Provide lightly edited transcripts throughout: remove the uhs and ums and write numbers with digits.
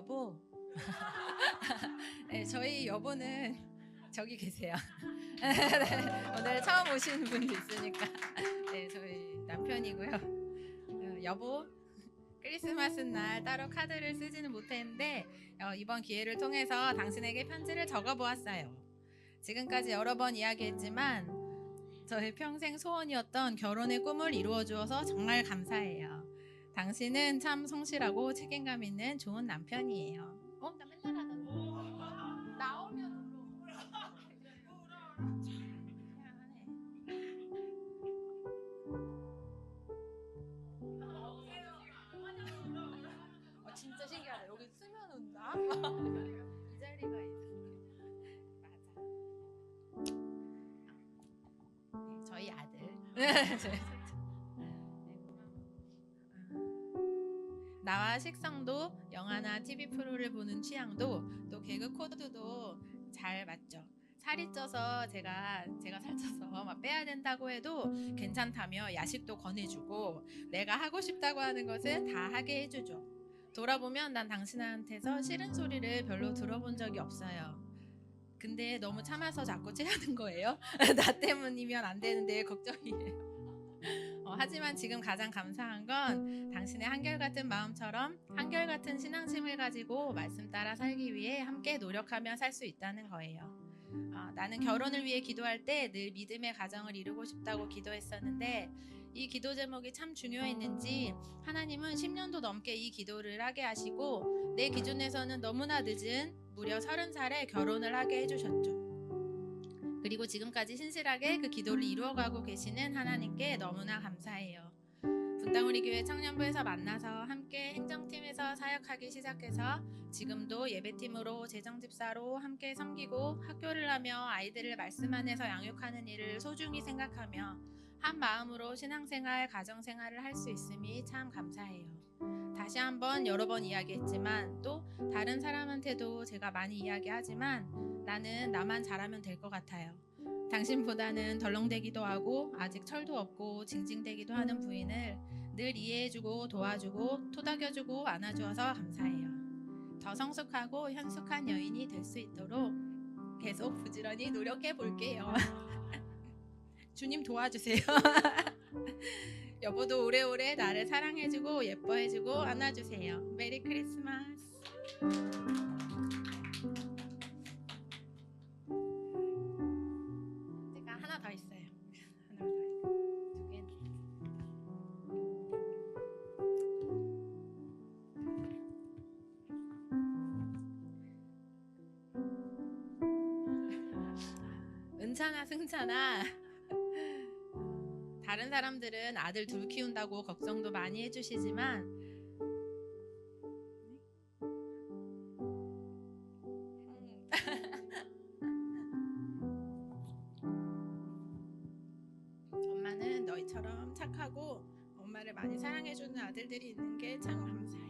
여보. 네, 저희 여보는 저기 계세요. 네, 오늘 처음 오신 분도 있으니까. 네, 저희 남편이고요. 여보, 크리스마스 날 따로 카드를 쓰지는 못했는데 이번 기회를 통해서 당신에게 편지를 적어보았어요. 지금까지 여러 번 이야기했지만 저의 평생 소원이었던 결혼의 꿈을 이루어주어서 정말 감사해요. 당신은 참 성실하고 책임감 있는 좋은 남편이에요. 나 맨날 하던 나오면 진짜 신기하다. 여기 쓰면 온다. 이 자리가 있어. 맞아. 네, 저희 아들. 나와 식성도 영화나 TV 프로를 보는 취향도 또 개그 코드도 잘 맞죠. 살이 쪄서 제가 살쪄서 막 빼야 된다고 해도 괜찮다며 야식도 권해주고 내가 하고 싶다고 하는 것은 다 하게 해주죠. 돌아보면 난 당신한테서 싫은 소리를 별로 들어본 적이 없어요. 근데 너무 참아서 자꾸 체하는 거예요. 나 때문이면 안 되는데 걱정이에요. 하지만 지금 가장 감사한 건 당신의 한결같은 마음처럼 한결같은 신앙심을 가지고 말씀 따라 살기 위해 함께 노력하며 살 수 있다는 거예요. 나는 결혼을 위해 기도할 때 늘 믿음의 가정을 이루고 싶다고 기도했었는데 이 기도 제목이 참 중요했는지 하나님은 10년도 넘게 이 기도를 하게 하시고 내 기준에서는 너무나 늦은 무려 30살에 결혼을 하게 해주셨죠. 그리고 지금까지 신실하게 그 기도를 이루어가고 계시는 하나님께 너무나 감사해요. 분당우리 교회 청년부에서 만나서 함께 행정팀에서 사역하기 시작해서 지금도 예배팀으로 재정집사로 함께 섬기고 학교를 하며 아이들을 말씀 안에서 양육하는 일을 소중히 생각하며 한 마음으로 신앙생활, 가정생활을 할 수 있음이 참 감사해요. 다시 한번 여러 번 이야기했지만 또 다른 사람한테도 제가 많이 이야기하지만 나는 나만 잘하면 될 것 같아요. 당신보다는 덜렁대기도 하고 아직 철도 없고 징징대기도 하는 부인을 늘 이해해주고 도와주고 토닥여주고 안아주어서 감사해요. 더 성숙하고 현숙한 여인이 될 수 있도록 계속 부지런히 노력해 볼게요. 주님 도와주세요. 여보도 오래오래 나를 사랑해주고 예뻐해주고 안아주세요. 메리 크리스마스. 제가 하나 더 있어요. 하나 더 있어요. 두 개. 은찬아 승찬아, 다른 사람들은 아들 둘 키운다고 걱정도 많이 해주시지만 엄마는 너희처럼 착하고 엄마를 많이 사랑해주는 아들들이 있는 게 참 감사해.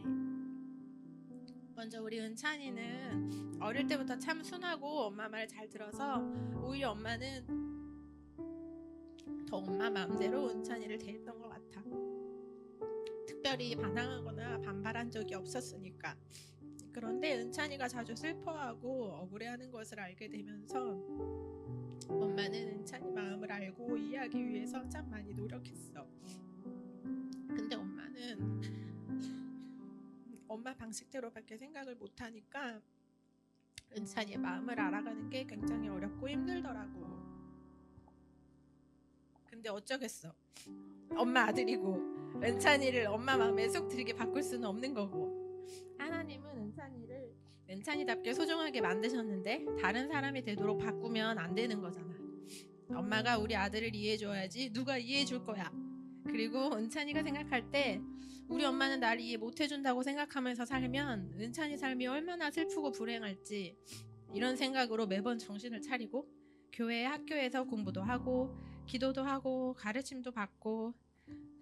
먼저 우리 은찬이는 어릴 때부터 참 순하고 엄마 말 잘 들어서 오히려 엄마는 더 엄마 마음대로 은찬이를 대했던 것 같아. 특별히 반항하거나 반발한 적이 없었으니까. 그런데 은찬이가 자주 슬퍼하고 억울해하는 것을 알게 되면서 엄마는 은찬이 마음을 알고 이해하기 위해서 참 많이 노력했어. 근데 엄마는 엄마 방식대로밖에 생각을 못하니까 은찬이의 마음을 알아가는 게 굉장히 어렵고 힘들더라고. 근데 어쩌겠어. 엄마 아들이고 은찬이를 엄마 마음에 쏙 들게 바꿀 수는 없는 거고. 하나님은 은찬이를 은찬이답게 소중하게 만드셨는데 다른 사람이 되도록 바꾸면 안 되는 거잖아. 엄마가 우리 아들을 이해해줘야지 누가 이해해줄 거야. 그리고 은찬이가 생각할 때 우리 엄마는 나를 이해 못해준다고 생각하면서 살면 은찬이 삶이 얼마나 슬프고 불행할지 이런 생각으로 매번 정신을 차리고 교회 학교에서 공부도 하고 기도도 하고 가르침도 받고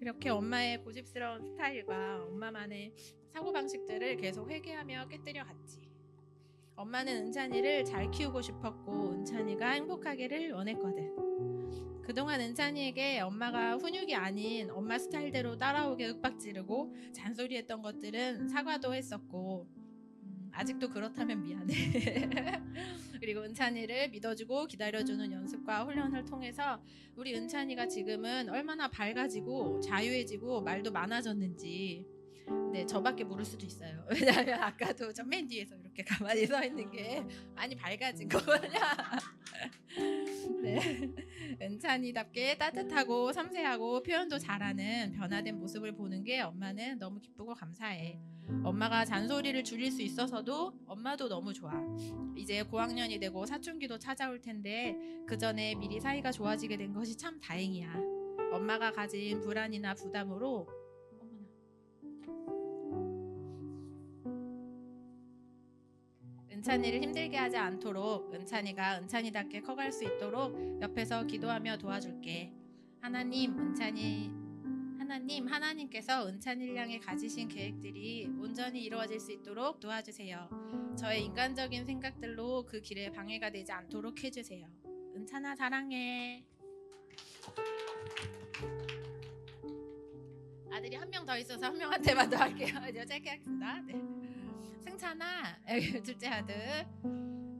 이렇게 엄마의 고집스러운 스타일과 엄마만의 사고방식들을 계속 회개하며 깨뜨려 갔지. 엄마는 은찬이를 잘 키우고 싶었고 은찬이가 행복하기를 원했거든. 그동안 은찬이에게 엄마가 훈육이 아닌 엄마 스타일대로 따라오게 윽박지르고 잔소리했던 것들은 사과도 했었고 아직도 그렇다면 미안해. 그리고 은찬이를 믿어주고 기다려주는 연습과 훈련을 통해서 우리 은찬이가 지금은 얼마나 밝아지고 자유해지고 말도 많아졌는지. 네, 저밖에 모를 수도 있어요. 왜냐하면 아까도 저 맨 뒤에서 이렇게 가만히 서 있는 게 많이 밝아진 거거든요. 네, 은찬이답게 따뜻하고 섬세하고 표현도 잘하는 변화된 모습을 보는 게 엄마는 너무 기쁘고 감사해. 엄마가 잔소리를 줄일 수 있어서도 엄마도 너무 좋아. 이제 고학년이 되고 사춘기도 찾아올 텐데 그 전에 미리 사이가 좋아지게 된 것이 참 다행이야. 엄마가 가진 불안이나 부담으로 은찬이를 힘들게 하지 않도록 은찬이가 은찬이답게 커갈 수 있도록 옆에서 기도하며 도와줄게. 하나님께서 은찬이를 향해 가지신 계획들이 온전히 이루어질 수 있도록 도와주세요. 저의 인간적인 생각들로 그 길에 방해가 되지 않도록 해주세요. 은찬아 사랑해. 아들이 한 명 더 있어서 한 명한테만 더 할게요. 이제 짧게 하겠습니다. 네. 승찬아, 둘째 아들.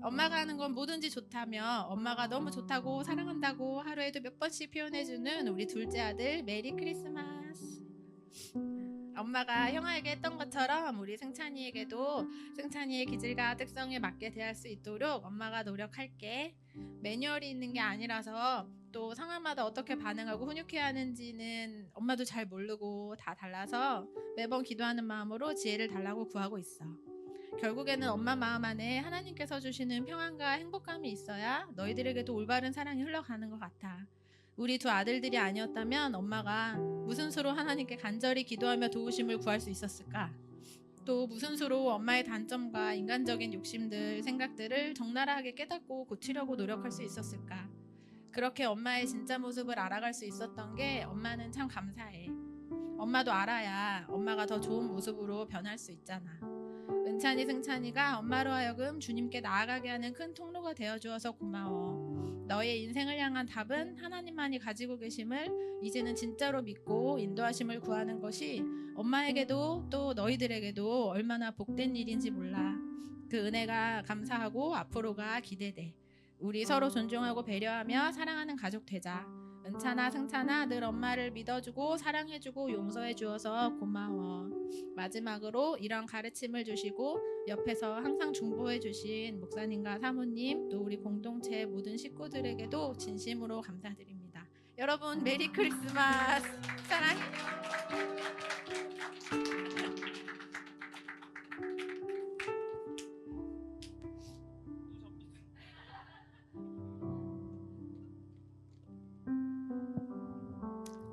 엄마가 하는 건 뭐든지 좋다며 엄마가 너무 좋다고 사랑한다고 하루에도 몇 번씩 표현해주는 우리 둘째 아들 메리 크리스마스. 엄마가 형아에게 했던 것처럼 우리 승찬이에게도 승찬이의 기질과 특성에 맞게 대할 수 있도록 엄마가 노력할게. 매뉴얼이 있는 게 아니라서 또 상황마다 어떻게 반응하고 훈육해야 하는지는 엄마도 잘 모르고 다 달라서 매번 기도하는 마음으로 지혜를 달라고 구하고 있어. 결국에는 엄마 마음 안에 하나님께서 주시는 평안과 행복감이 있어야 너희들에게도 올바른 사랑이 흘러가는 것 같아. 우리 두 아들들이 아니었다면 엄마가 무슨 수로 하나님께 간절히 기도하며 도우심을 구할 수 있었을까? 또 무슨 수로 엄마의 단점과 인간적인 욕심들, 생각들을 적나라하게 깨닫고 고치려고 노력할 수 있었을까? 그렇게 엄마의 진짜 모습을 알아갈 수 있었던 게 엄마는 참 감사해. 엄마도 알아야 엄마가 더 좋은 모습으로 변할 수 있잖아. 은찬이 승찬이가 엄마로 하여금 주님께 나아가게 하는 큰 통로가 되어주어서 고마워. 너의 인생을 향한 답은 하나님만이 가지고 계심을 이제는 진짜로 믿고 인도하심을 구하는 것이 엄마에게도 또 너희들에게도 얼마나 복된 일인지 몰라. 그 은혜가 감사하고 앞으로가 기대돼. 우리 서로 존중하고 배려하며 사랑하는 가족 되자. 은찬아 승찬아 늘 엄마를 믿어주고 사랑해주고 용서해주어서 고마워. 마지막으로 이런 가르침을 주시고 옆에서 항상 중보해주신 목사님과 사모님 또 우리 공동체 모든 식구들에게도 진심으로 감사드립니다. 여러분 메리 크리스마스. 사랑해요.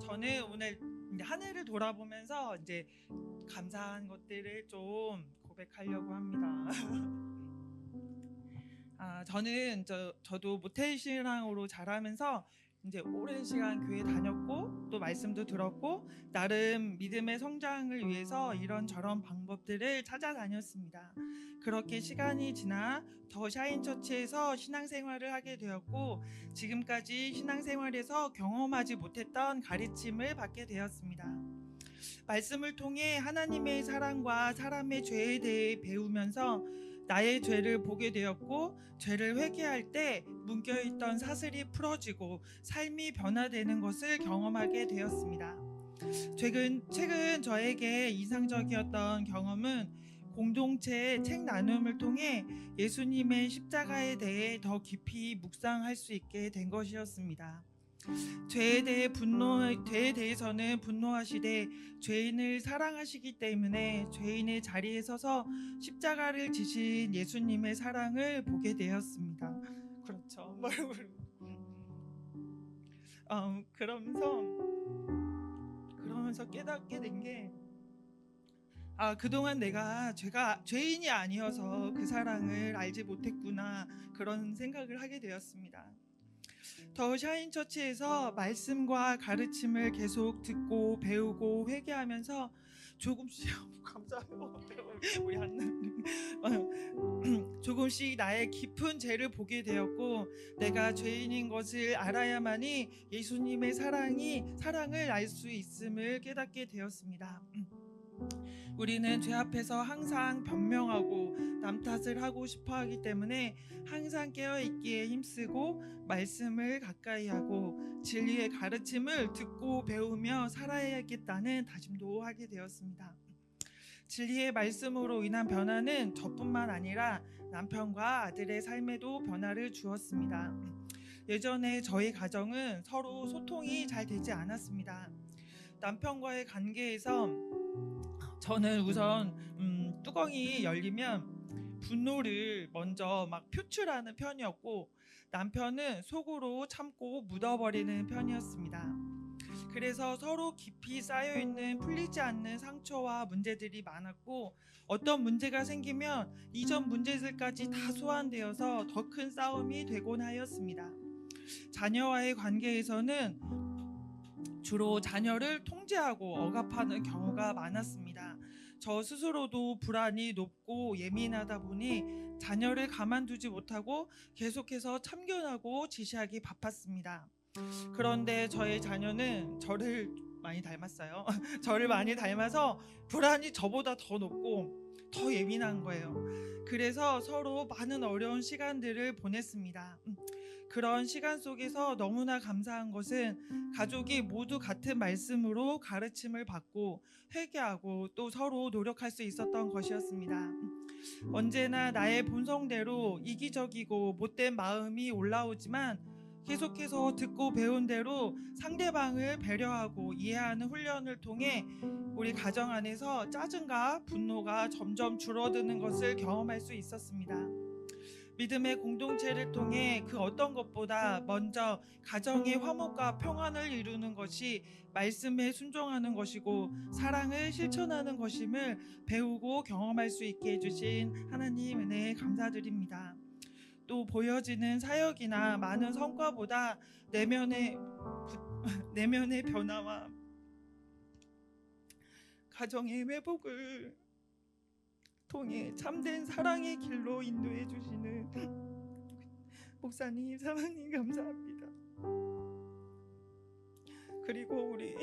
저는 오늘 한 해를 돌아보면서 이제 감사한 것들을 좀 고백하려고 합니다. 저는 저도 모태신앙으로 자라면서 이제 오랜 시간 교회 다녔고 또 말씀도 들었고 나름 믿음의 성장을 위해서 이런저런 방법들을 찾아다녔습니다. 그렇게 시간이 지나 더 샤인처치에서 신앙생활을 하게 되었고 지금까지 신앙생활에서 경험하지 못했던 가르침을 받게 되었습니다. 말씀을 통해 하나님의 사랑과 사람의 죄에 대해 배우면서 나의 죄를 보게 되었고 죄를 회개할 때 묶여있던 사슬이 풀어지고 삶이 변화되는 것을 경험하게 되었습니다. 최근 저에게 인상적이었던 경험은 공동체의 책 나눔을 통해 예수님의 십자가에 대해 더 깊이 묵상할 수 있게 된 것이었습니다. 죄에 대해서는 분노하시되 죄인을 사랑하시기 때문에 죄인의 자리에 서서 십자가를 지신 예수님의 사랑을 보게 되었습니다. 그렇죠. 그러면서 깨닫게 된 게 그동안 내가 죄인이 아니어서 그 사랑을 알지 못했구나 그런 생각을 하게 되었습니다. 더 샤인처치에서 말씀과 가르침을 계속 듣고 배우고 회개하면서 조금씩 감사해요. 우리 조금씩 나의 깊은 죄를 보게 되었고 내가 죄인인 것을 알아야만이 예수님의 사랑을 알 수 있음을 깨닫게 되었습니다. 우리는 죄 앞에서 항상 변명하고 남 탓을 하고 싶어 하기 때문에 항상 깨어 있기에 힘쓰고 말씀을 가까이 하고 진리의 가르침을 듣고 배우며 살아야겠다는 다짐도 하게 되었습니다. 진리의 말씀으로 인한 변화는 저뿐만 아니라 남편과 아들의 삶에도 변화를 주었습니다. 예전에 저희 가정은 서로 소통이 잘 되지 않았습니다. 남편과의 관계에서 저는 우선 뚜껑이 열리면 분노를 먼저 막 표출하는 편이었고, 남편은 속으로 참고 묻어버리는 편이었습니다. 그래서 서로 깊이 쌓여있는 풀리지 않는 상처와 문제들이 많았고, 어떤 문제가 생기면 이전 문제들까지 다 소환되어서 더 큰 싸움이 되곤 하였습니다. 자녀와의 관계에서는 주로 자녀를 통제하고 억압하는 경우가 많았습니다. 저 스스로도 불안이 높고 예민하다 보니 자녀를 가만두지 못하고 계속해서 참견하고 지시하기 바빴습니다. 그런데 저의 자녀는 저를 많이 닮았어요. 저를 많이 닮아서 불안이 저보다 더 높고 더 예민한 거예요. 그래서 서로 많은 어려운 시간들을 보냈습니다. 그런 시간 속에서 너무나 감사한 것은 가족이 모두 같은 말씀으로 가르침을 받고 회개하고 또 서로 노력할 수 있었던 것이었습니다. 언제나 나의 본성대로 이기적이고 못된 마음이 올라오지만 계속해서 듣고 배운 대로 상대방을 배려하고 이해하는 훈련을 통해 우리 가정 안에서 짜증과 분노가 점점 줄어드는 것을 경험할 수 있었습니다. 믿음의 공동체를 통해 그 어떤 것보다 먼저 가정의 화목과 평안을 이루는 것이 말씀에 순종하는 것이고 사랑을 실천하는 것임을 배우고 경험할 수 있게 해주신 하나님 은혜에 감사드립니다. 또 보여지는 사역이나 많은 성과보다 내면의 변화와 가정의 회복을 통해 참된 사랑의 길로 인도해 주시는 목사님, 사모님 감사합니다. 그리고 우리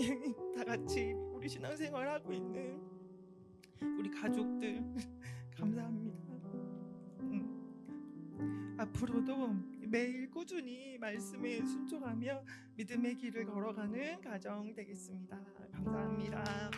다 같이 우리 신앙생활 하고 있는 우리 가족들 감사합니다. 앞으로도 매일 꾸준히 말씀에 순종하며 믿음의 길을 걸어가는 가정 되겠습니다. 감사합니다.